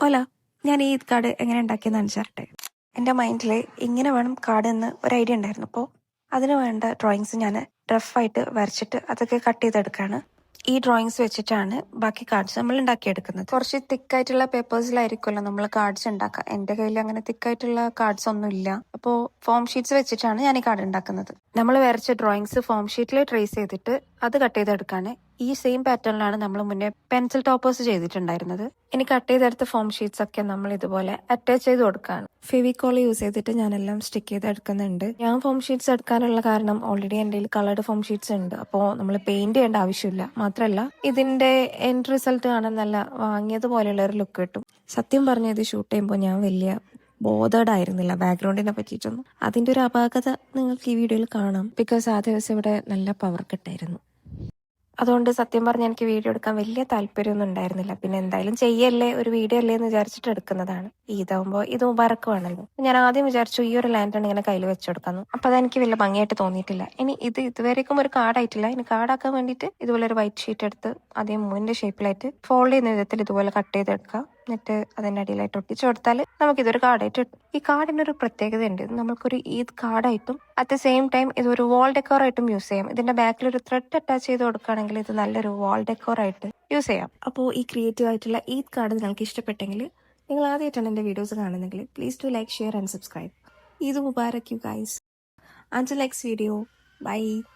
ഓല ഞാൻ ഈ കാർഡ് എങ്ങനെ ഉണ്ടാക്കിയെന്ന് കാണിച്ചാട്ടെ. എൻ്റെ മൈൻഡിൽ ഇങ്ങനെ വേണം കാർഡ് എന്ന് ഒരു ഐഡിയ ഉണ്ടായിരുന്നു. അപ്പോൾ അതിന് വേണ്ട ഡ്രോയിങ്സ് ഞാൻ റഫായിട്ട് വരച്ചിട്ട് അതൊക്കെ കട്ട് ചെയ്തെടുക്കുകയാണ്. ഈ ഡ്രോയിങ്സ് വെച്ചിട്ടാണ് ബാക്കി കാർഡ്സ് നമ്മൾ ഉണ്ടാക്കിയെടുക്കുന്നത്. കുറച്ച് തിക്കായിട്ടുള്ള പേപ്പേഴ്സിലായിരിക്കുമല്ലോ നമ്മൾ കാർഡ്സ് ഉണ്ടാക്കുക. എൻ്റെ കയ്യിൽ അങ്ങനെ തിക്കായിട്ടുള്ള കാർഡ്സ് ഒന്നും ഇല്ല. അപ്പോൾ ഫോം ഷീറ്റ്സ് വെച്ചിട്ടാണ് ഞാൻ ഈ കാർഡ് ഉണ്ടാക്കുന്നത്. നമ്മൾ വരച്ച ഡ്രോയിങ്സ് ഫോം ഷീറ്റിൽ ട്രേസ് ചെയ്തിട്ട് അത് കട്ട് ചെയ്തെടുക്കുകയാണ്. ഈ സെയിം പാറ്റേണിലാണ് നമ്മൾ മുന്നേ പെൻസിൽ ടോപ്പേഴ്സ് ചെയ്തിട്ടുണ്ടായിരുന്നത്. ഇനി കട്ട് ചെയ്തെടുത്ത ഫോം ഷീറ്റ്സ് ഒക്കെ നമ്മൾ ഇതുപോലെ അറ്റാച്ച് ചെയ്ത് കൊടുക്കുകയാണ്. ഫെവിക്കോൾ യൂസ് ചെയ്തിട്ട് ഞാനെല്ലാം സ്റ്റിക്ക് ചെയ്ത് എടുക്കുന്നുണ്ട്. ഞാൻ ഫോം ഷീറ്റ്സ് എടുക്കാനുള്ള കാരണം ഓൾറെഡി എൻ്റെ കയ്യിൽ കളർഡ് ഫോം ഷീറ്റ്സ് ഉണ്ട്. അപ്പോൾ നമ്മൾ പെയിന്റ് ചെയ്യേണ്ട ആവശ്യമില്ല. മാത്രമല്ല ഇതിന്റെ എൻഡ് റിസൾട്ട് കാണാൻ നല്ല വാങ്ങിയതുപോലെയുള്ള ഒരു ലുക്ക് കിട്ടും. സത്യം പറഞ്ഞ ഇത് ഷൂട്ട് ചെയ്യുമ്പോൾ ഞാൻ വലിയ ബോധേഡ് ആയിരുന്നില്ല ബാക്ക്ഗ്രൗണ്ടിനെ പറ്റിയിട്ടൊന്നും. അതിന്റെ ഒരു അപാകത നിങ്ങൾക്ക് ഈ വീഡിയോയിൽ കാണാം. ബിക്കോസ് ആ ദിവസം ഇവിടെ നല്ല പവർ കട്ടായിരുന്നു. അതുകൊണ്ട് സത്യം പറഞ്ഞാൽ എനിക്ക് വീഡിയോ എടുക്കാൻ വലിയ താല്പര്യമൊന്നും ഉണ്ടായിരുന്നില്ല. പിന്നെ എന്തായാലും ചെയ്യല്ലേ, ഒരു വീഡിയോ അല്ലേ എന്ന് വിചാരിച്ചിട്ട് എടുക്കുന്നതാണ്. ഇതാവുമ്പോൾ ഇത് മുബാറക്കുവാണല്ലോ. ഞാൻ ആദ്യം വിചാരിച്ചു ഈ ഒരു ലാൻഡാണ് ഇങ്ങനെ കയ്യിൽ വെച്ചെടുക്കാന്ന്. അപ്പൊ അതെനിക്ക് വലിയ ഭംഗിയായിട്ട് തോന്നിയിട്ടില്ല. ഇനി ഇതുവരേക്കും ഒരു കാർഡായിട്ടില്ല. ഇനി കാർഡാക്കാൻ വേണ്ടിയിട്ട് ഇതുപോലെ ഒരു വൈറ്റ് ഷീറ്റ് എടുത്ത് ആദ്യം മൂവിന്റെ ഷേപ്പിലായിട്ട് ഫോൾഡ് ചെയ്യുന്ന വിധത്തിൽ ഇതുപോലെ കട്ട് ചെയ്തെടുക്കാം. എന്നിട്ട് അതിൻ്റെ അടിയിലായിട്ട് ഒട്ടിച്ചു കൊടുത്താൽ നമുക്കിതൊരു കാർഡായിട്ട് കിട്ടും. ഈ കാർഡിനൊരു പ്രത്യേകത ഉണ്ട്. നമുക്കൊരു ഈദ് കാർഡായിട്ടും അറ്റ് ദ സെയിം ടൈം ഇതൊരു വാൾ ഡെക്കോർ ആയിട്ടും യൂസ് ചെയ്യാം. ഇതിന്റെ ബാക്കിൽ ഒരു ത്രെഡ് അറ്റാച്ച് ചെയ്ത് കൊടുക്കുകയാണെങ്കിൽ ഇത് നല്ലൊരു വാൾ ഡെക്കോർ ആയിട്ട് യൂസ് ചെയ്യാം. അപ്പോൾ ഈ ക്രിയേറ്റീവ് ആയിട്ടുള്ള ഈദ് കാർഡ് നിങ്ങൾക്ക് ഇഷ്ടപ്പെട്ടെങ്കിൽ, നിങ്ങൾ ആദ്യമായിട്ടാണ് എൻ്റെ വീഡിയോസ് കാണുന്നെങ്കിൽ please do like, share and subscribe. Eid Mubarak you guys. Until next video, bye.